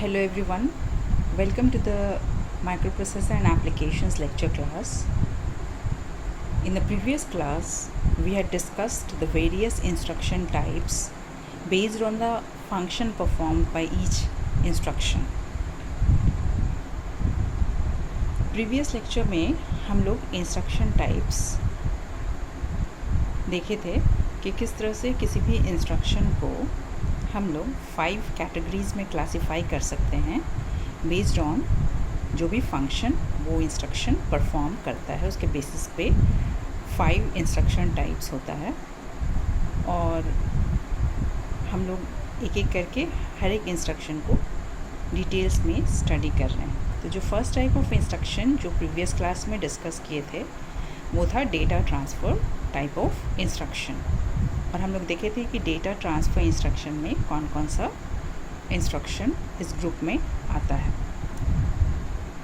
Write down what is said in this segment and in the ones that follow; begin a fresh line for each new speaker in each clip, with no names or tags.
Hello everyone, welcome to the Microprocessor and Applications lecture class. In the previous class, we had discussed the various instruction types based on the function performed by each instruction. Previous lecture में हम लोग instruction types देखे थे कि किस तरह से किसी भी instruction को हम लोग 5 कैटेगरीज़ में क्लासिफाई कर सकते हैं बेस्ड ऑन जो भी फंक्शन वो इंस्ट्रक्शन परफॉर्म करता है उसके बेसिस पे 5 इंस्ट्रक्शन टाइप्स होता है और हम लोग एक एक करके हर एक इंस्ट्रक्शन को डिटेल्स में स्टडी कर रहे हैं। तो जो फर्स्ट टाइप ऑफ इंस्ट्रक्शन जो प्रीवियस क्लास में डिस्कस किए थे वो था data transfer type of instruction और हम लोग देखे थे कि डेटा ट्रांसफ़र इंस्ट्रक्शन में कौन कौन सा इंस्ट्रक्शन इस ग्रुप में आता है।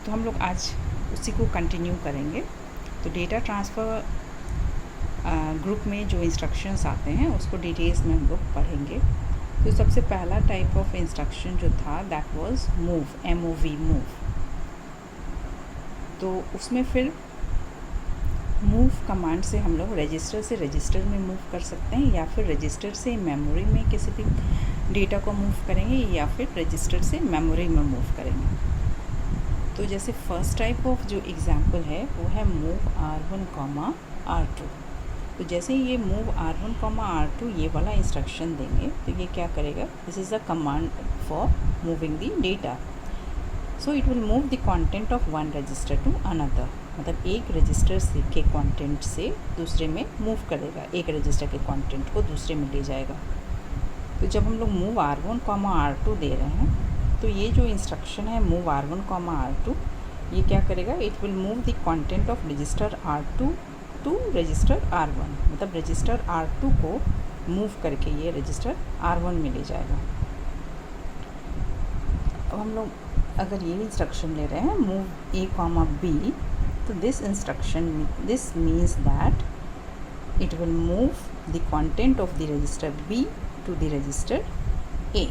तो हम लोग आज उसी को कंटिन्यू करेंगे। तो डेटा ट्रांसफ़र ग्रुप में जो इंस्ट्रक्शंस आते हैं उसको डिटेल्स में हम लोग पढ़ेंगे। तो सबसे पहला टाइप ऑफ इंस्ट्रक्शन जो था दैट वाज मूव, मूव। तो उसमें फिर मूव कमांड से हम लोग रजिस्टर से रजिस्टर में मूव कर सकते हैं या फिर रजिस्टर से मेमोरी में किसी भी डेटा को मूव करेंगे या फिर रजिस्टर से मेमोरी में मूव करेंगे। तो जैसे फर्स्ट टाइप ऑफ जो एग्जांपल है वो है मूव R1, R2। तो जैसे ये मूव R1, R2 ये वाला इंस्ट्रक्शन देंगे तो ये क्या करेगा, this is a command for moving the data. So it will move the content of one register to another, मतलब एक रजिस्टर से के कंटेंट से दूसरे में मूव करेगा, एक रजिस्टर के कंटेंट को दूसरे में ले जाएगा। तो जब हम लोग मूव R1, R2 दे रहे हैं तो ये जो इंस्ट्रक्शन है मूव R1, R2 ये क्या करेगा, it will move the content of register R2 to register R1, मतलब रजिस्टर R2 को मूव करके ये रजिस्टर R1 में ले जाएगा। अब हम लोग अगर ये इंस्ट्रक्शन ले रहे हैं मूव A, B, तो this means that it will move the content of the register B to the register A.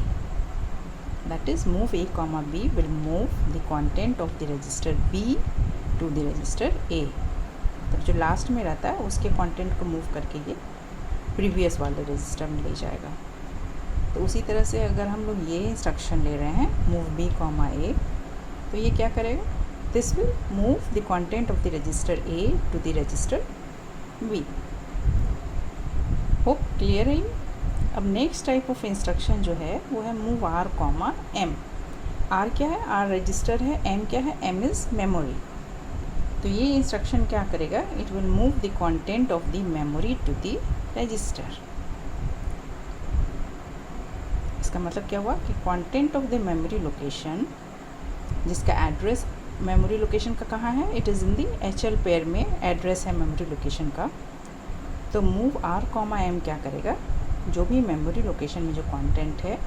That is move A, B will move the content of the register B to the register A. तब जो last में रहता है उसके content को move करके ये previous वाले रजिस्टर में ले जाएगा। तो उसी तरह से अगर हम लोग ये इंस्ट्रक्शन ले रहे हैं मूव B, A, तो ये क्या करेगा, this will move the content of the register A to the register B। Hope clear है। अब नेक्स्ट टाइप ऑफ इंस्ट्रक्शन जो है वो है मूव R, M। R क्या है, R रजिस्टर है, M क्या है, M इज़ मेमोरी। तो ये इंस्ट्रक्शन क्या करेगा, it will move the content of the memory to the register. इसका मतलब क्या हुआ कि content of the memory location, जिसका एड्रेस मेमोरी लोकेशन का कहाँ है, it is in the HL pair में एड्रेस है मेमोरी लोकेशन का। तो मूव R, M क्या करेगा, जो भी मेमोरी लोकेशन में जो कंटेंट है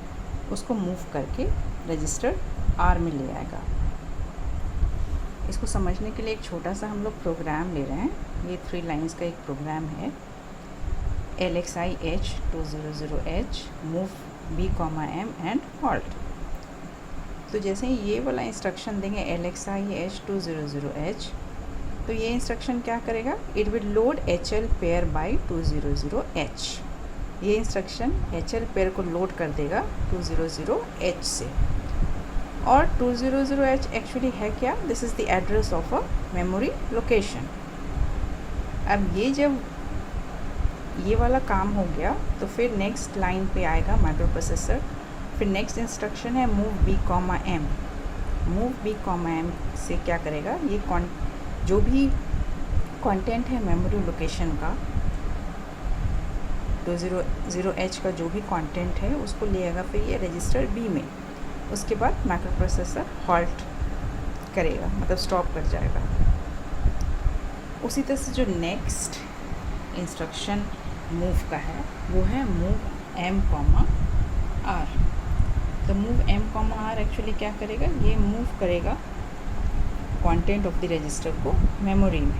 उसको मूव करके रजिस्टर R में ले आएगा। इसको समझने के लिए एक छोटा सा हम लोग प्रोग्राम ले रहे हैं। ये 3 लाइंस का एक प्रोग्राम है, LXI H 200H move B, M and halt. तो जैसे ये वाला इंस्ट्रक्शन देंगे LXI H 200H, तो ये इंस्ट्रक्शन क्या करेगा, it will load HL pair bye 200H। ये इंस्ट्रक्शन HL पेयर को लोड कर देगा 200H से। और 200H एक्चुअली है क्या, this is the address of a memory location. अब ये जब ये वाला काम हो गया तो फिर नेक्स्ट लाइन पे आएगा माइक्रो प्रोसेसर। फिर नेक्स्ट इंस्ट्रक्शन है move B, M। Move B, M से क्या करेगा, ये जो भी कंटेंट है मेमोरी लोकेशन का 200H का जो भी कंटेंट है उसको ले आएगा फिर ये रजिस्टर B में। उसके बाद माइक्रो प्रोसेसर हॉल्ट करेगा, मतलब स्टॉप कर जाएगा। उसी तरह से जो नेक्स्ट इंस्ट्रक्शन मूव का है वो है मूव M, R। तो मूव M, R एक्चुअली क्या करेगा, ये मूव करेगा कंटेंट ऑफ द रजिस्टर को मेमोरी में।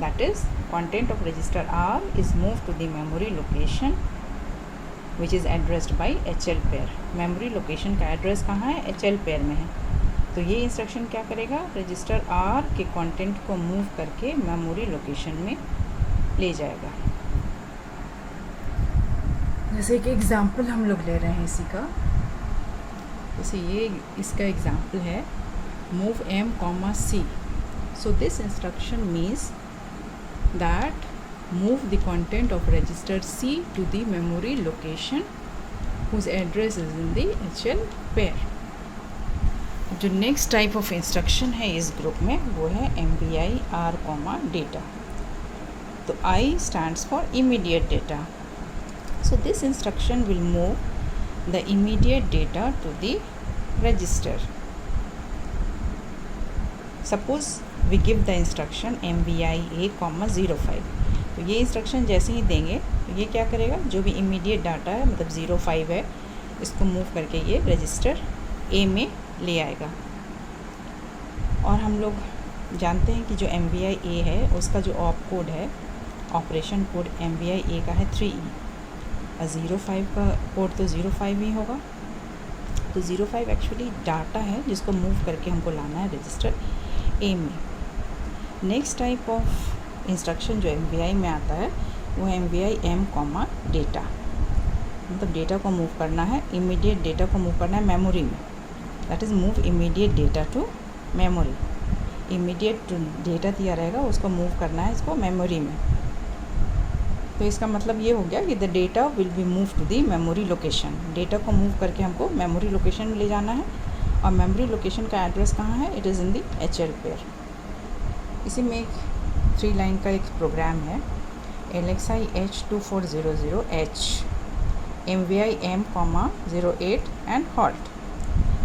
That is content of register R is moved to the memory location which is addressed by HL pair. Memory location का address कहाँ है? HL pair में है। तो ये इंस्ट्रक्शन क्या करेगा? रजिस्टर R के कंटेंट को मूव करके मेमोरी लोकेशन में ले जाएगा। जैसे कि एग्ज़ाम्पल हम लोग ले रहे हैं इसी का, जैसे ये इसका एग्ज़ाम्पल है move M, C. So this instruction means that move the content of register C to the memory location whose address is in the HL pair. जो नेक्स्ट टाइप ऑफ इंस्ट्रक्शन है इस ग्रुप में वो है MVI R, data. तो I stands for immediate data. So this instruction will move the immediate data to the register. Suppose we give the instruction MVI A, 05. तो ये instruction जैसे ही देंगे तो ये क्या करेगा? जो भी इमीडिएट डाटा है मतलब 05 है, इसको मूव करके ये रजिस्टर A में ले आएगा। और हम लोग जानते हैं कि जो MVI A है उसका जो ऑप कोड है, ऑपरेशन कोड MVI A का है 3E, और 05 का कोड तो 05 ही होगा। तो 05 एक्चुअली डाटा है जिसको मूव करके हमको लाना है रजिस्टर A में। नेक्स्ट टाइप ऑफ इंस्ट्रक्शन जो MVI में आता है वो है MVI M, डेटा। मतलब डेटा को मूव करना है, इमीडिएट डेटा को मूव करना है मेमोरी में। That is move immediate data to memory. Immediate data दिया रहेगा उसको मूव करना है इसको मेमोरी में। तो इसका मतलब ये हो गया कि the data will be move to the memory location. Data को मूव करके हमको मेमोरी लोकेशन में ले जाना है, और मेमोरी लोकेशन का एड्रेस कहाँ है? It is in the HL pair. इसी में एक 3 लाइन का एक प्रोग्राम है, LXI H2400H, MVI M, 08 and halt.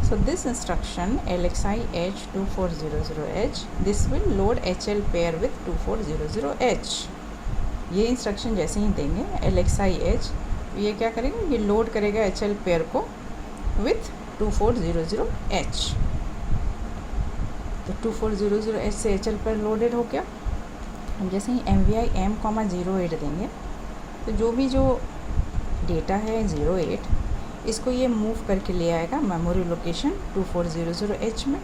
So this instruction LXI H2400H, this will load HL pair with 2400H. ये इंस्ट्रक्शन जैसे ही देंगे LXI H, ये क्या करेगा? ये लोड करेगा HL पेयर को विथ 2400H। तो 2400H से HL पेयर लोडेड हो गया। हम जैसे ही MVI M, 08 देंगे तो जो भी जो डेटा है 08, इसको ये मूव करके ले आएगा मेमोरी लोकेशन 2400H में।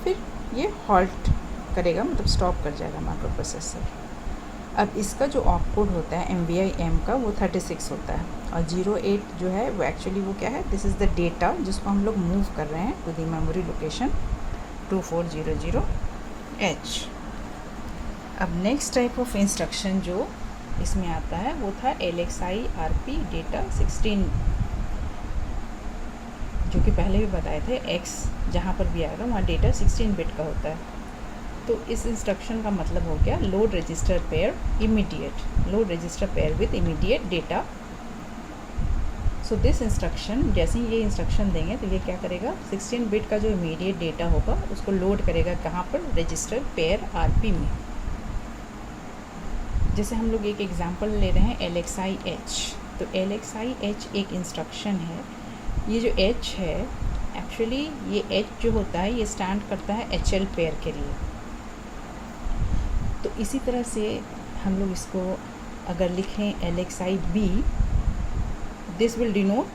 फिर ये हॉल्ट करेगा, मतलब स्टॉप कर जाएगा माइक्रो प्रोसेसर। अब इसका जो ऑप कोड होता है MVI M का वो 36 होता है, और 08 जो है वो एक्चुअली वो क्या है? दिस इज़ द डेटा जिसको हम लोग मूव कर रहे हैं to the memory location 2400H। अब नेक्स्ट टाइप ऑफ इंस्ट्रक्शन जो इसमें आता है वो था LXI RP डेटा 16, जो कि पहले भी बताए थे। X जहाँ पर भी आएगा वहाँ डेटा 16 बिट का होता है। तो इस इंस्ट्रक्शन का मतलब हो गया load register pair immediate, load register pair with immediate data. So this instruction जैसे ही ये इंस्ट्रक्शन देंगे तो ये क्या करेगा? 16 बिट का जो इमीडिएट डेटा होगा उसको लोड करेगा कहाँ पर? रजिस्टर पेयर RP में। जैसे हम लोग एक एग्जांपल ले रहे हैं LXI H। तो LXI H एक इंस्ट्रक्शन है। ये जो H है एक्चुअली ये H जो होता है ये स्टैंड करता है HL पेयर के लिए। तो इसी तरह से हम लोग इसको अगर लिखें LXI B, this will denote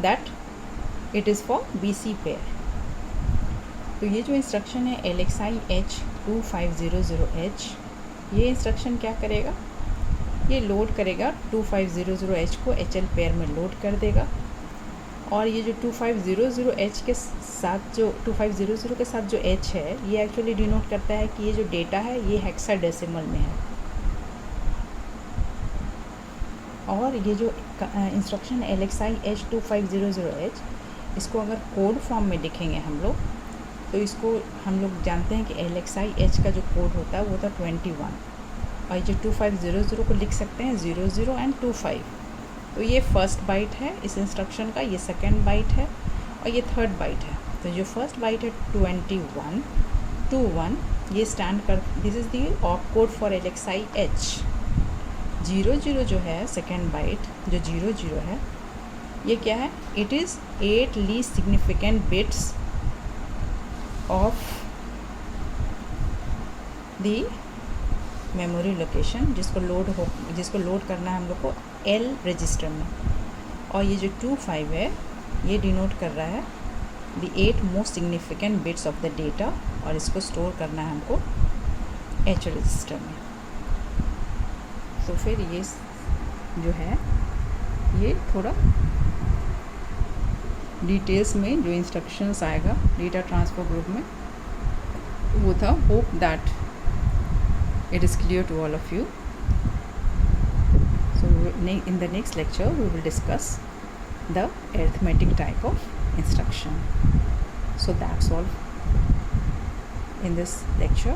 that it is for BC pair. तो ये जो इंस्ट्रक्शन है LXI H2500H, ये इंस्ट्रक्शन क्या करेगा? ये लोड करेगा 2500H को HL पेयर में लोड कर देगा। और ये जो 2500H के साथ जो 2500 के साथ जो H है ये एक्चुअली डिनोट करता है कि ये जो डेटा है ये हेक्साडेसिमल में है। और ये जो इंस्ट्रक्शन LXI H2500H, इसको अगर कोड फॉर्म में लिखेंगे हम लोग तो इसको हम लोग जानते हैं कि LXI H का जो कोड होता है वो था 21, और ये जो 2500 को लिख सकते हैं 00 एंड 25। तो ये फर्स्ट बाइट है इस इंस्ट्रक्शन का, ये सेकंड बाइट है और ये थर्ड बाइट है। तो जो फर्स्ट बाइट है 21, ये स्टैंड कर, this is the op code for LXI H। 00 जो है सेकेंड बाइट जो 00 है ये क्या है? It is 8 least significant bits of the memory location जिसको लोड करना है हम लोग को L रजिस्टर में। और ये जो 25 है ये डिनोट कर रहा है the 8 most significant bits of the data, और इसको स्टोर करना है हमको एच रजिस्टर में। तो फिर ये जो है ये थोड़ा डिटेल्स में जो इंस्ट्रक्शंस आएगा डेटा ट्रांसफ़र ग्रुप में वो था। Hope that it is clear to all of you. So in the next lecture we will discuss the arithmetic type of instruction. So that's all in this lecture.